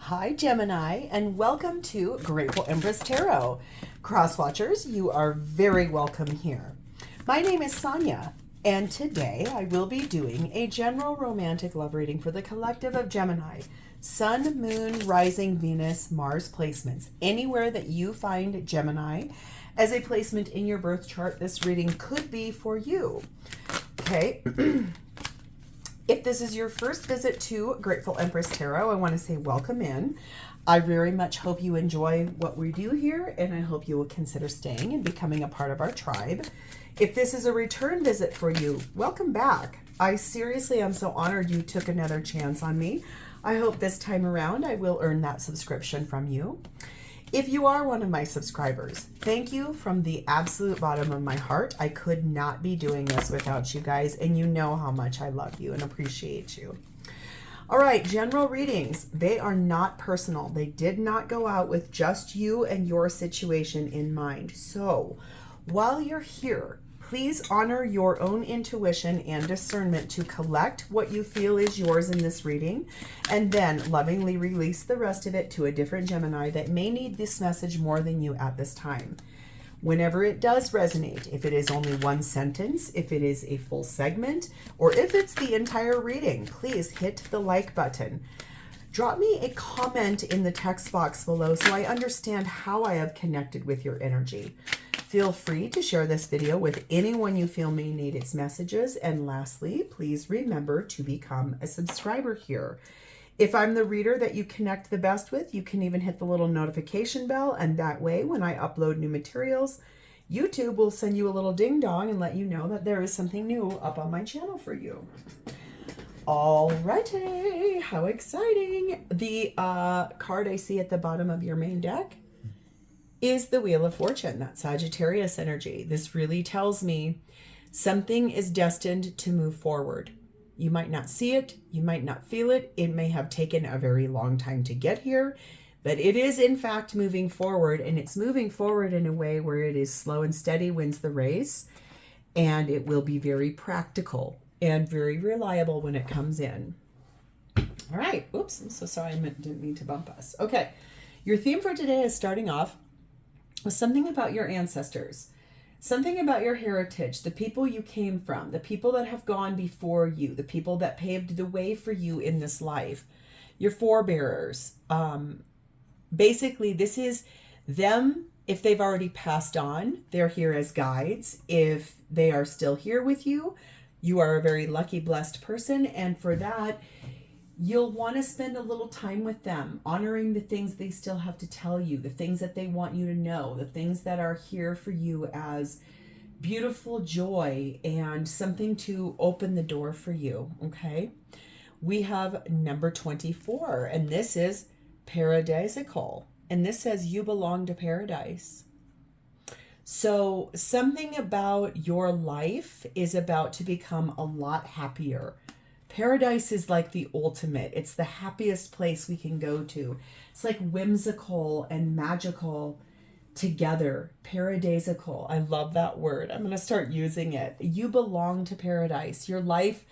Hi Gemini, and welcome to Grateful Empress Tarot. Crosswatchers, you are very welcome here. My name is Sonia, and today I will be doing a general romantic love reading for the collective of Gemini. Sun, Moon, Rising, Venus, Mars placements. Anywhere that you find Gemini as a placement in your birth chart, this reading could be for you. Okay. If this is your first visit to Grateful Empress Tarot, I want to say welcome in. I very much hope you enjoy what we do here, and I hope you will consider staying and becoming a part of our tribe. If this is a return visit for you, welcome back. I seriously am so honored you took another chance on me. I hope this time around I will earn that subscription from you. If you are one of my subscribers, thank you from the absolute bottom of my heart. I could not be doing this without you guys, and you know how much I love you and appreciate you. All right, general readings. They are not personal. They did not go out with just you and your situation in mind. So while you're here, please honor your own intuition and discernment to collect what you feel is yours in this reading, and then lovingly release the rest of it to a different Gemini that may need this message more than you at this time. Whenever it does resonate, if it is only one sentence, if it is a full segment, or if it's the entire reading, please hit the like button. Drop me a comment in the text box below so I understand how I have connected with your energy. Feel free to share this video with anyone you feel may need its messages. And lastly, please remember to become a subscriber here. If I'm the reader that you connect the best with, you can even hit the little notification bell, and that way when I upload new materials, YouTube will send you a little ding dong and let you know that there is something new up on my channel for you. Alrighty, how exciting. The card I see at the bottom of your main deck is the Wheel of Fortune, that Sagittarius energy. This really tells me something is destined to move forward. You might not see it, you might not feel it, it may have taken a very long time to get here, but it is in fact moving forward, and it's moving forward in a way where it is slow and steady wins the race, and it will be very practical and very reliable when it comes in. All right, oops, I'm so sorry, didn't mean to bump us. Okay, your theme for today is starting off with something about your ancestors, something about your heritage, the people you came from, the people that have gone before you, the people that paved the way for you in this life, your forebearers. Basically, this is them. If they've already passed on, they're here as guides. If they are still here with you, you are a very lucky, blessed person. And for that, you'll want to spend a little time with them, honoring the things they still have to tell you, the things that they want you to know, the things that are here for you as beautiful joy and something to open the door for you, okay? We have number 24, and this is paradisical, and this says you belong to paradise. So something about your life is about to become a lot happier. Paradise is like the ultimate. It's the happiest place we can go to. It's like whimsical and magical together. Paradisical. I love that word. I'm going to start using it. You belong to paradise. Your life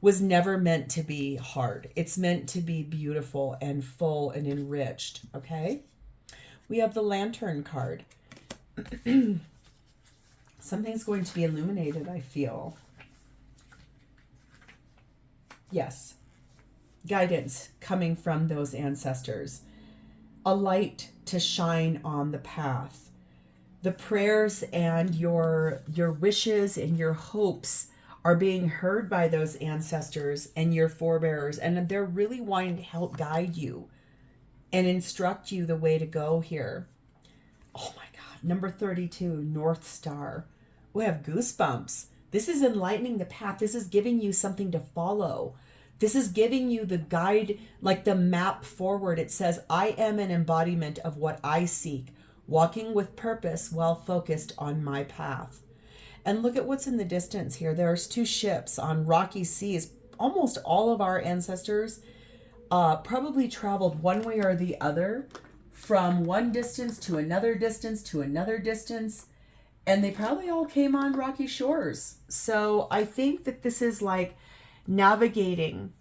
was never meant to be hard. It's meant to be beautiful and full and enriched. Okay? We have the Lantern card. Something's going to be illuminated, I feel. Yes, guidance coming from those ancestors, a light to shine on the path. The prayers and your wishes and your hopes are being heard by those ancestors and your forebearers, and they're really wanting to help guide you and instruct you the way to go here. Oh my God, number 32, North Star. We have goosebumps. This is enlightening the path. This is giving you something to follow. This is giving you the guide, like the map forward. It says, I am an embodiment of what I seek, walking with purpose while focused on my path. And look at what's in the distance here. There's two ships on rocky seas. Almost all of our ancestors probably traveled one way or the other from one distance to another distance to another distance. And they probably all came on rocky shores. So I think that this is like navigating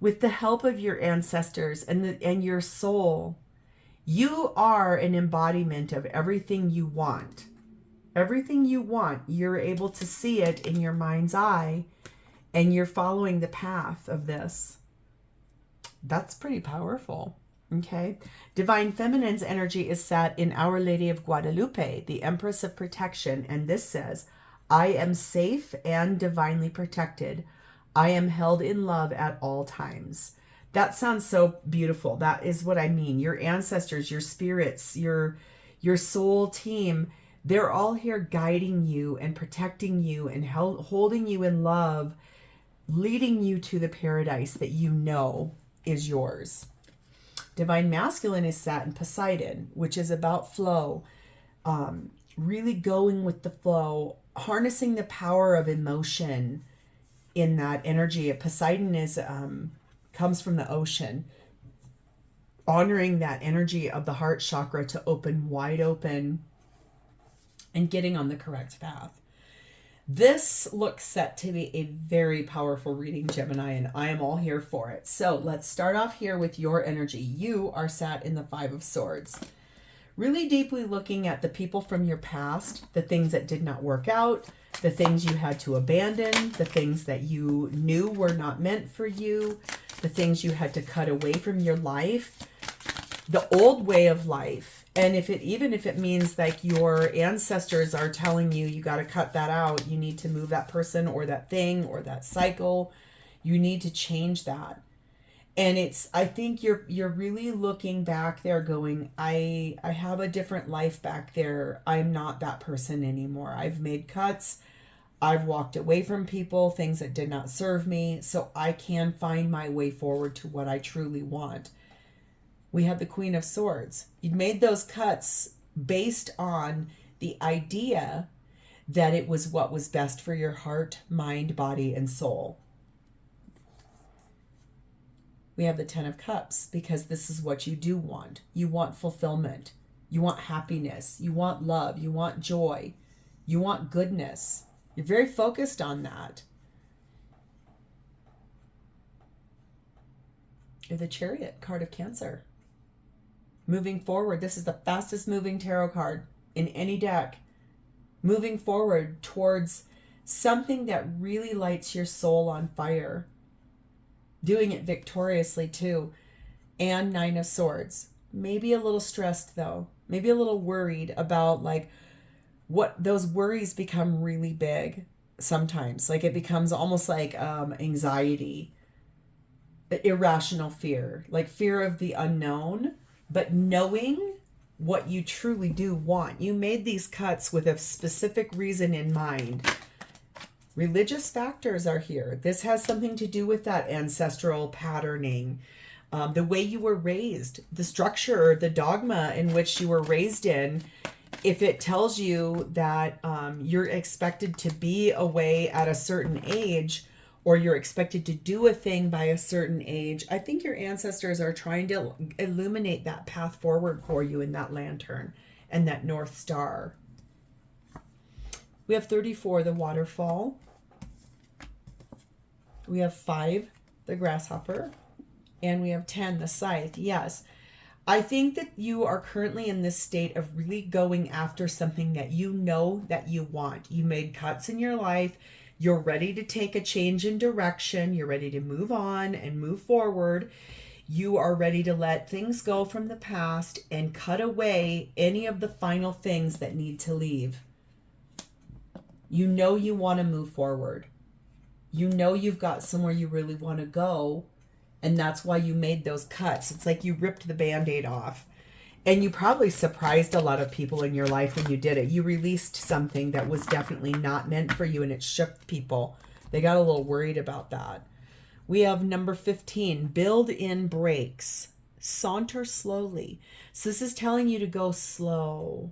with the help of your ancestors and your soul, you are an embodiment of everything you want. Everything you want, you're able to see it in your mind's eye, and you're following the path of this. That's pretty powerful. Okay. Divine Feminine's energy is set in Our Lady of Guadalupe, the Empress of Protection. And this says, I am safe and divinely protected. I am held in love at all times. That sounds so beautiful. That is what I mean. Your ancestors, your spirits, your soul team, they're all here guiding you and protecting you and holding you in love, leading you to the paradise that you know is yours. Divine Masculine is sat in Poseidon, which is about flow, really going with the flow, harnessing the power of emotion in that energy. Poseidon is comes from the ocean, honoring that energy of the heart chakra to open wide open and getting on the correct path. This looks set to be a very powerful reading, Gemini, and I am all here for it. So let's start off here with your energy. You are sat in the Five of Swords. Really deeply looking at the people from your past, the things that did not work out, the things you had to abandon, the things that you knew were not meant for you, the things you had to cut away from your life, the old way of life. And even if it means like your ancestors are telling you, you got to cut that out, you need to move that person or that thing or that cycle, you need to change that. And I think you're really looking back there going, I have a different life back there. I'm not that person anymore. I've made cuts. I've walked away from people, things that did not serve me, so I can find my way forward to what I truly want. We have the Queen of Swords. You'd made those cuts based on the idea that it was what was best for your heart, mind, body, and soul. We have the Ten of Cups because this is what you do want. You want fulfillment. You want happiness. You want love. You want joy. You want goodness. You're very focused on that. You're the Chariot, card of Cancer. Moving forward, this is the fastest moving tarot card in any deck. Moving forward towards something that really lights your soul on fire. Doing it victoriously too. And Nine of Swords. Maybe a little stressed though. Maybe a little worried about like what those worries become really big sometimes. Like it becomes almost like anxiety, irrational fear, like fear of the unknown. But knowing what you truly do want. You made these cuts with a specific reason in mind. Religious factors are here. This has something to do with that ancestral patterning. The way you were raised, the structure, the dogma in which you were raised in. If it tells you that you're expected to be away at a certain age, or you're expected to do a thing by a certain age, I think your ancestors are trying to illuminate that path forward for you in that lantern and that North Star. We have 34, the Waterfall. We have 5, the Grasshopper. And we have 10, the Scythe. Yes, I think that you are currently in this state of really going after something that you know that you want. You made cuts in your life. You're ready to take a change in direction. You're ready to move on and move forward. You are ready to let things go from the past and cut away any of the final things that need to leave. You know you want to move forward. You know you've got somewhere you really want to go, and that's why you made those cuts. It's like you ripped the Band-Aid off. And you probably surprised a lot of people in your life when you did it. You released something that was definitely not meant for you, and it shook people. They got a little worried about that. We have number 15, build in breaks. Saunter slowly. So this is telling you to go slow.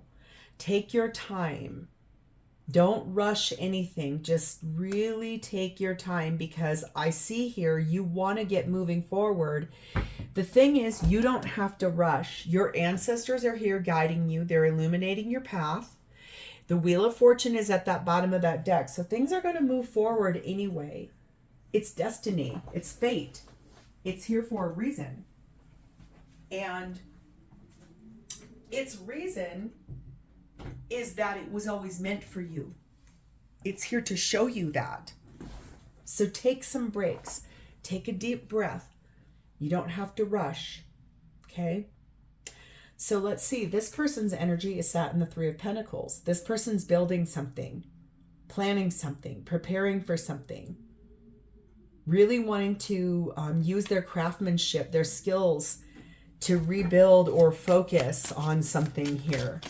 Take your time. Don't rush anything. Just really take your time, because I see here you want to get moving forward. The thing is, you don't have to rush. Your ancestors are here guiding you. They're illuminating your path. The Wheel of Fortune is at that bottom of that deck. So things are going to move forward anyway. It's destiny. It's fate. It's here for a reason. And its reason is that it was always meant for you. It's here to show you that. So take some breaks. Take a deep breath. You don't have to rush. Okay? So let's see. This person's energy is sat in the Three of Pentacles. This person's building something, planning something, preparing for something, really wanting to use their craftsmanship, their skills to rebuild or focus on something here.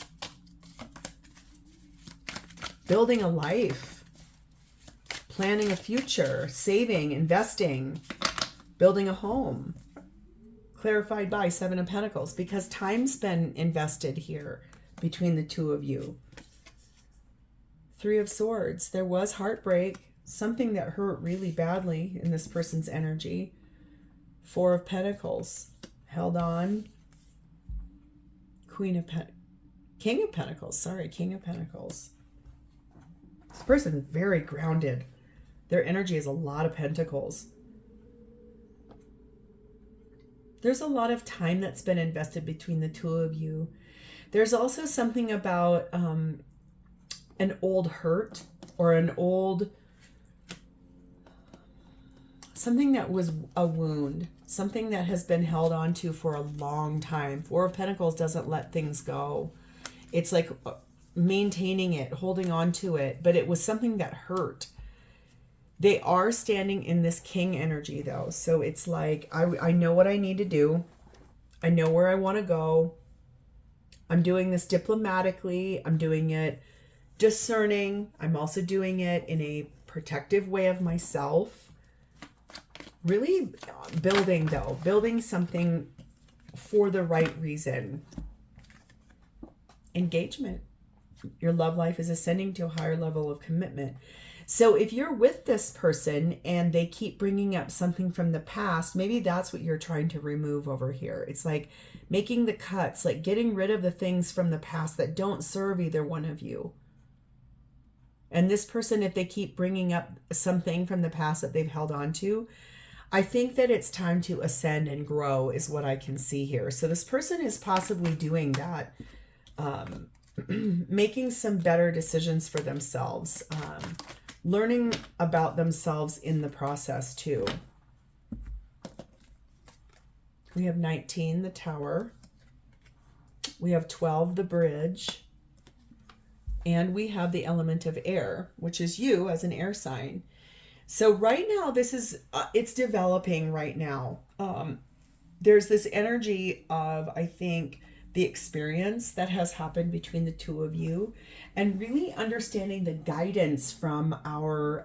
Building a life, planning a future, saving, investing, building a home. Clarified by Seven of Pentacles, because time's been invested here between the two of you. Three of Swords. There was heartbreak, something that hurt really badly in this person's energy. Four of Pentacles. Held on. King of Pentacles. Sorry, King of Pentacles. This person is very grounded. Their energy is a lot of pentacles. There's a lot of time that's been invested between the two of you. There's also something about an old hurt or an old, something that was a wound, something that has been held on to for a long time. Four of Pentacles doesn't let things go. It's like maintaining it, holding on to it, but it was something that hurt. They are standing in this king energy though. So it's like, I know what I need to do. I know where I want to go. I'm doing this diplomatically. I'm doing it discerning. I'm also doing it in a protective way of myself. Really building though, building something for the right reason. Engagement. Your love life is ascending to a higher level of commitment. So if you're with this person and they keep bringing up something from the past, maybe that's what you're trying to remove over here. It's like making the cuts, like getting rid of the things from the past that don't serve either one of you. And this person, if they keep bringing up something from the past that they've held on to, I think that it's time to ascend and grow is what I can see here. So this person is possibly doing that, making some better decisions for themselves, learning about themselves in the process too. We have 19, the Tower. We have 12, the Bridge. And we have the element of air, which is you as an air sign. So right now, this is, it's developing right now. There's this energy of, I think, the experience that has happened between the two of you and really understanding the guidance from our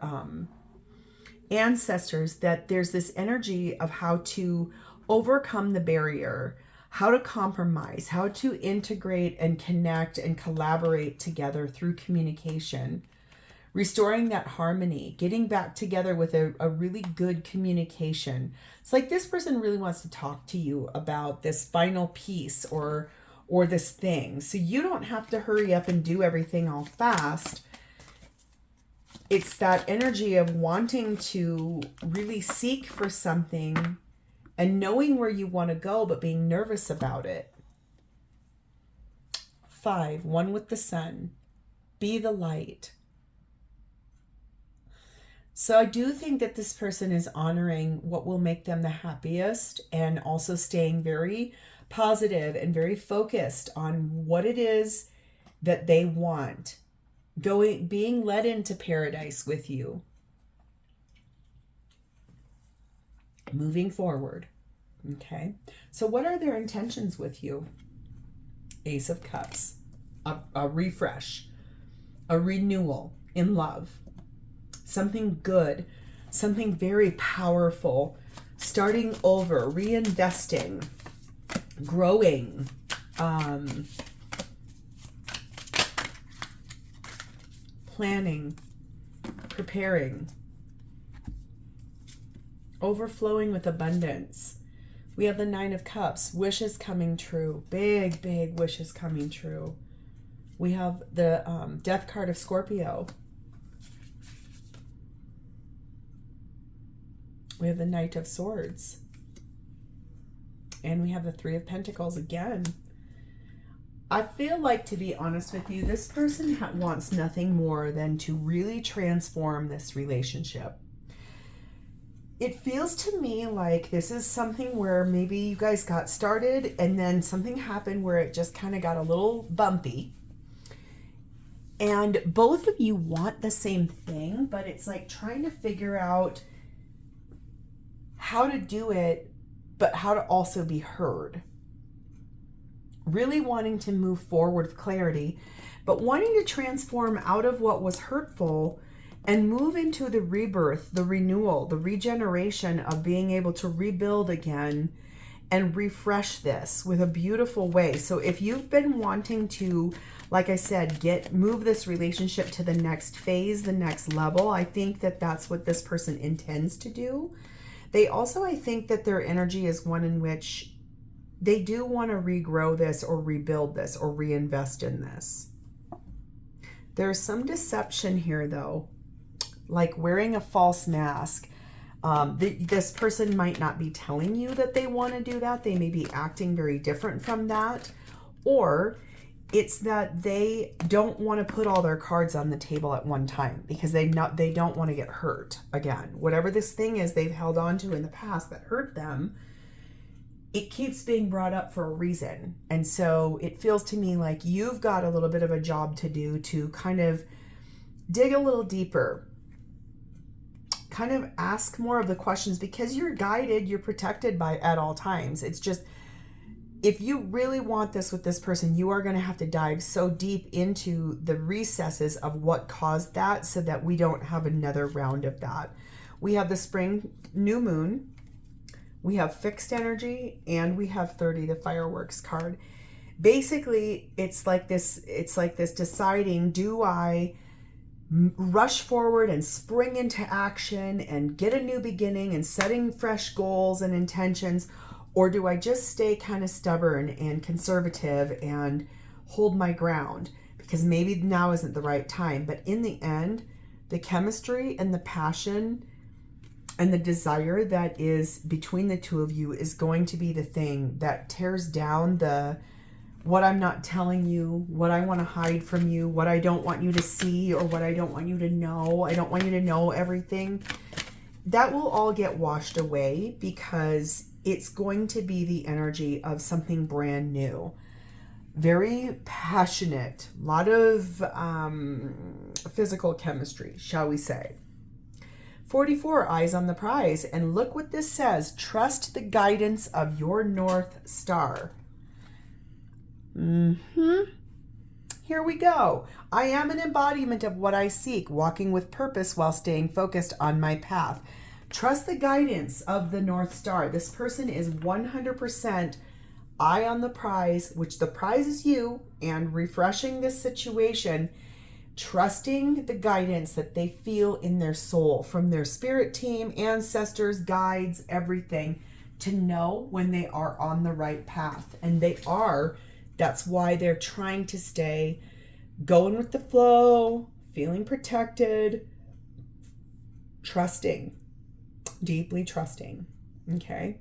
ancestors, that there's this energy of how to overcome the barrier, how to compromise, how to integrate and connect and collaborate together through communication, restoring that harmony, getting back together with a really good communication. It's like this person really wants to talk to you about this final piece or this thing. So you don't have to hurry up and do everything all fast. It's that energy of wanting to really seek for something and knowing where you want to go, but being nervous about it. 5, one with the sun. Be the light. So I do think that this person is honoring what will make them the happiest and also staying very positive and very focused on what it is that they want. Being led into paradise with you. Moving forward. Okay. So what are their intentions with you? Ace of Cups. A refresh. A renewal in love. Something good, something very powerful, starting over, reinvesting, growing, planning, preparing, overflowing with abundance. We have the 9 of Cups, wishes coming true, big, big wishes coming true. We have the Death card of Scorpio. We have the Knight of Swords. And we have the Three of Pentacles again. I feel like, to be honest with you, this person wants nothing more than to really transform this relationship. It feels to me like this is something where maybe you guys got started and then something happened where it just kind of got a little bumpy. And both of you want the same thing, but it's like trying to figure out how to do it, but how to also be heard. Really wanting to move forward with clarity, but wanting to transform out of what was hurtful and move into the rebirth, the renewal, the regeneration of being able to rebuild again and refresh this with a beautiful way. So if you've been wanting to, like I said, move this relationship to the next phase, the next level, I think that that's what this person intends to do. They also, I think that their energy is one in which they do want to regrow this or rebuild this or reinvest in this. There's some deception here, though, like wearing a false mask. This person might not be telling you that they want to do that. They may be acting very different from that. Or it's that they don't want to put all their cards on the table at one time because they don't want to get hurt again. Whatever this thing is they've held on to in the past that hurt them, it keeps being brought up for a reason. And so it feels to me like you've got a little bit of a job to do to kind of dig a little deeper, kind of ask more of the questions, because you're guided, you're protected by at all times. It's just, if you really want this with this person, you are going to have to dive so deep into the recesses of what caused that so that we don't have another round of that. We have the spring new moon. We have fixed energy, and we have 30, the fireworks card. Basically, it's like this deciding, do I rush forward and spring into action and get a new beginning and setting fresh goals and intentions, or do I just stay kind of stubborn and conservative and hold my ground because maybe now isn't the right time? But in the end, the chemistry and the passion and the desire that is between the two of you is going to be the thing that tears down what I'm not telling you, what I want to hide from you, what I don't want you to see, or what I don't want you to know. I don't want you to know everything. That will all get washed away because it's going to be the energy of something brand new. Very passionate, a lot of physical chemistry, shall we say. 44, eyes on the prize. And look what this says. Trust the guidance of your North Star. Here we go. I am an embodiment of what I seek, walking with purpose while staying focused on my path. Trust the guidance of the North Star. This person is 100% eye on the prize, which the prize is you, and refreshing this situation, trusting the guidance that they feel in their soul from their spirit team, ancestors, guides, everything, to know when they are on the right path. And they are. That's why they're trying to stay going with the flow, feeling protected, trusting, deeply trusting. Okay.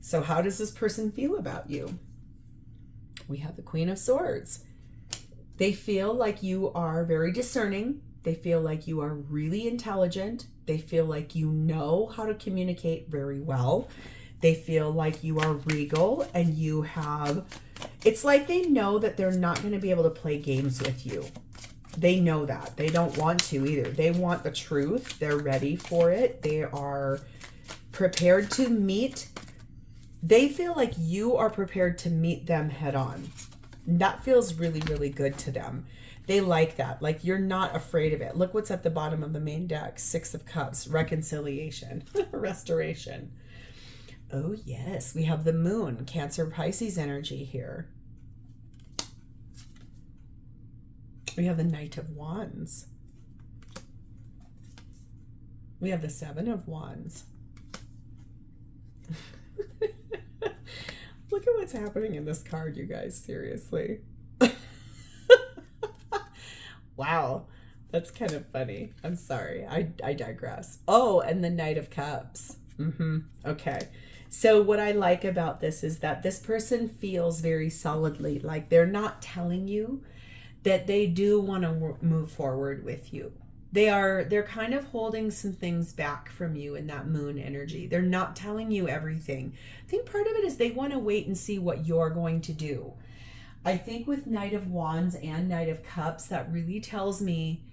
So how does this person feel about you? We have the Queen of Swords. They feel like you are very discerning. They feel like you are really intelligent. They feel like you know how to communicate very well. They feel like you are regal and you have, it's like they know that they're not going to be able to play games with you. They know that. They don't want to either. They want the truth. They're ready for it. They are prepared to meet. They feel like you are prepared to meet them head on. That feels really, really good to them. They like that. Like you're not afraid of it. Look what's at the bottom of the main deck. 6 of Cups, reconciliation, restoration. Oh yes, we have the moon, Cancer, Pisces energy here. We have the Knight of Wands. We have the 7 of Wands. Look at what's happening in this card, you guys, seriously. Wow, that's kind of funny. I'm sorry, I digress. Oh, and the Knight of Cups. Okay. So what I like about this is that this person feels very solidly like they're not telling you that they do want to move forward with you. They're kind of holding some things back from you in that moon energy. They're not telling you everything. I think part of it is they want to wait and see what you're going to do. I think with Knight of Wands and Knight of Cups, that really tells me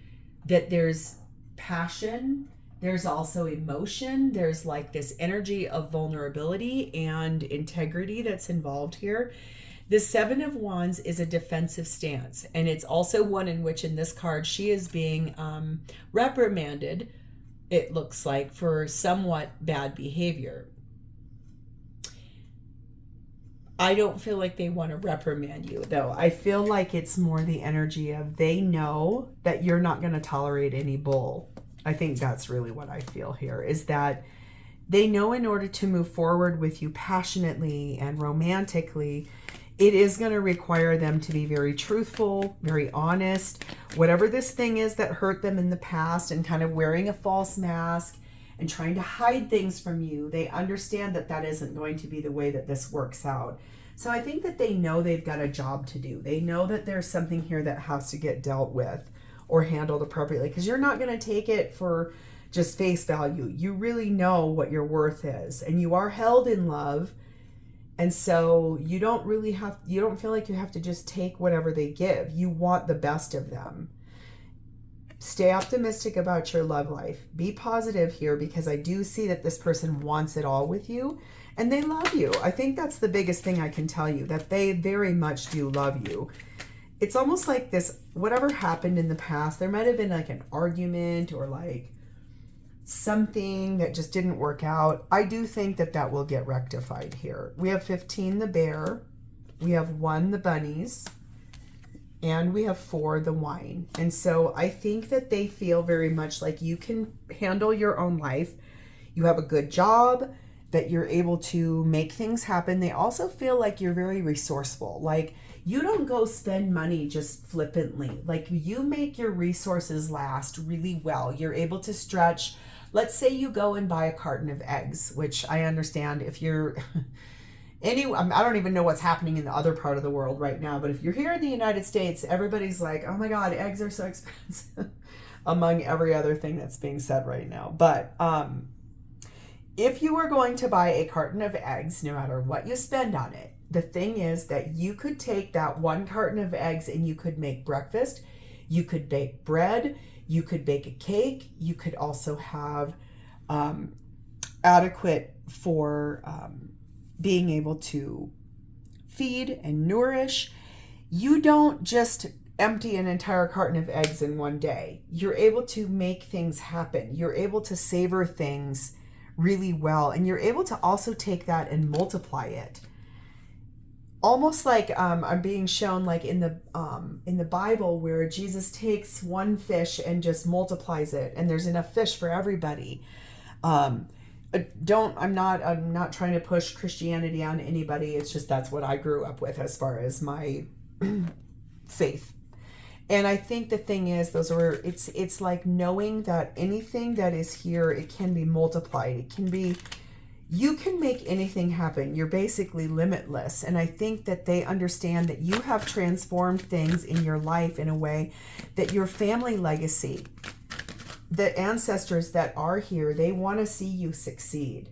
that there's passion. There's also emotion. There's like this energy of vulnerability and integrity that's involved here. The Seven of Wands is a defensive stance, and it's also one in which in this card she is being reprimanded, it looks like, for somewhat bad behavior. I don't feel like they want to reprimand you, though. I feel like it's more the energy of they know that you're not going to tolerate any bull. I think that's really what I feel here, is that they know in order to move forward with you passionately and romantically, it is going to require them to be very truthful, very honest. Whatever this thing is that hurt them in the past and kind of wearing a false mask and trying to hide things from you, they understand that that isn't going to be the way that this works out. So I think that they know they've got a job to do. They know that there's something here that has to get dealt with or handled appropriately, because you're not going to take it for just face value. You really know what your worth is, and you are held in love. And so you don't feel like you have to just take whatever they give. You want the best of them. Stay optimistic about your love life. Be positive here, because I do see that this person wants it all with you and they love you. I think that's the biggest thing I can tell you, that they very much do love you. It's almost like this, whatever happened in the past, there might have been like an argument or like something that just didn't work out. I do think that that will get rectified here. We have 15, the bear. We have 1, the bunnies. And we have 4, the wine. And so I think that they feel very much like you can handle your own life. You have a good job, that you're able to make things happen. They also feel like you're very resourceful. Like you don't go spend money just flippantly. Like you make your resources last really well. You're able to stretch. Let's say you go and buy a carton of eggs, which I understand if you're I don't even know what's happening in the other part of the world right now, but if you're here in the United States, everybody's like, oh my God, eggs are so expensive among every other thing that's being said right now. But if you were going to buy a carton of eggs, no matter what you spend on it, the thing is that you could take that 1 carton of eggs and you could make breakfast, you could bake bread, you could bake a cake, you could also have adequate for being able to feed and nourish. You don't just empty an entire carton of eggs in one day. You're able to make things happen. You're able to savor things really well, and you're able to also take that and multiply it. Almost like I'm being shown like in the Bible, where Jesus takes 1 fish and just multiplies it, and there's enough fish for everybody. I'm not trying to push Christianity on anybody. It's just that's what I grew up with as far as my faith. And I think the thing is, it's like knowing that anything that is here, it can be multiplied. You can make anything happen. You're basically limitless. And I think that they understand that you have transformed things in your life in a way that your family legacy, the ancestors that are here, they want to see you succeed.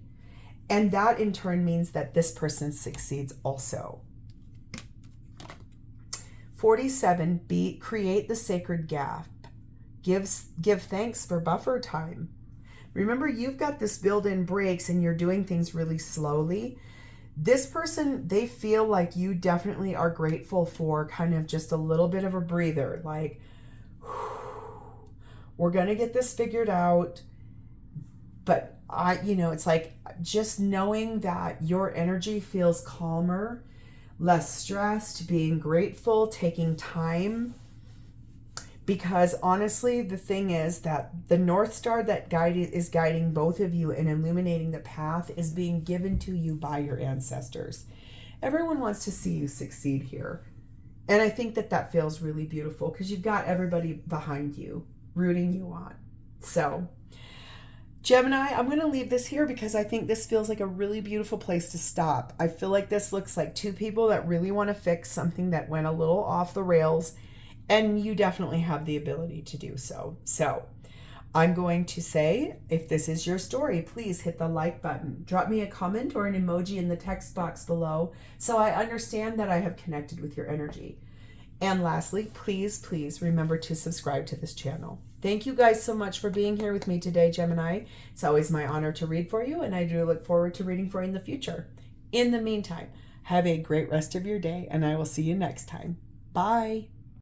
And that in turn means that this person succeeds also. 47, create the sacred gap. Give thanks for buffer time. Remember, you've got this built-in brakes and you're doing things really slowly. This person, they feel like you definitely are grateful for kind of just a little bit of a breather. Like, we're going to get this figured out. But it's like just knowing that your energy feels calmer, less stressed, being grateful, taking time. Because honestly, the thing is that the North Star that is guiding both of you and illuminating the path is being given to you by your ancestors. Everyone wants to see you succeed here. And I think that feels really beautiful because you've got everybody behind you, rooting you on. So Gemini, I'm going to leave this here because I think this feels like a really beautiful place to stop. I feel like this looks like two people that really want to fix something that went a little off the rails, and you definitely have the ability to do so. So I'm going to say, if this is your story, please hit the like button. Drop me a comment or an emoji in the text box below so I understand that I have connected with your energy. And lastly, please, please remember to subscribe to this channel. Thank you guys so much for being here with me today, Gemini. It's always my honor to read for you, and I do look forward to reading for you in the future. In the meantime, have a great rest of your day, and I will see you next time. Bye.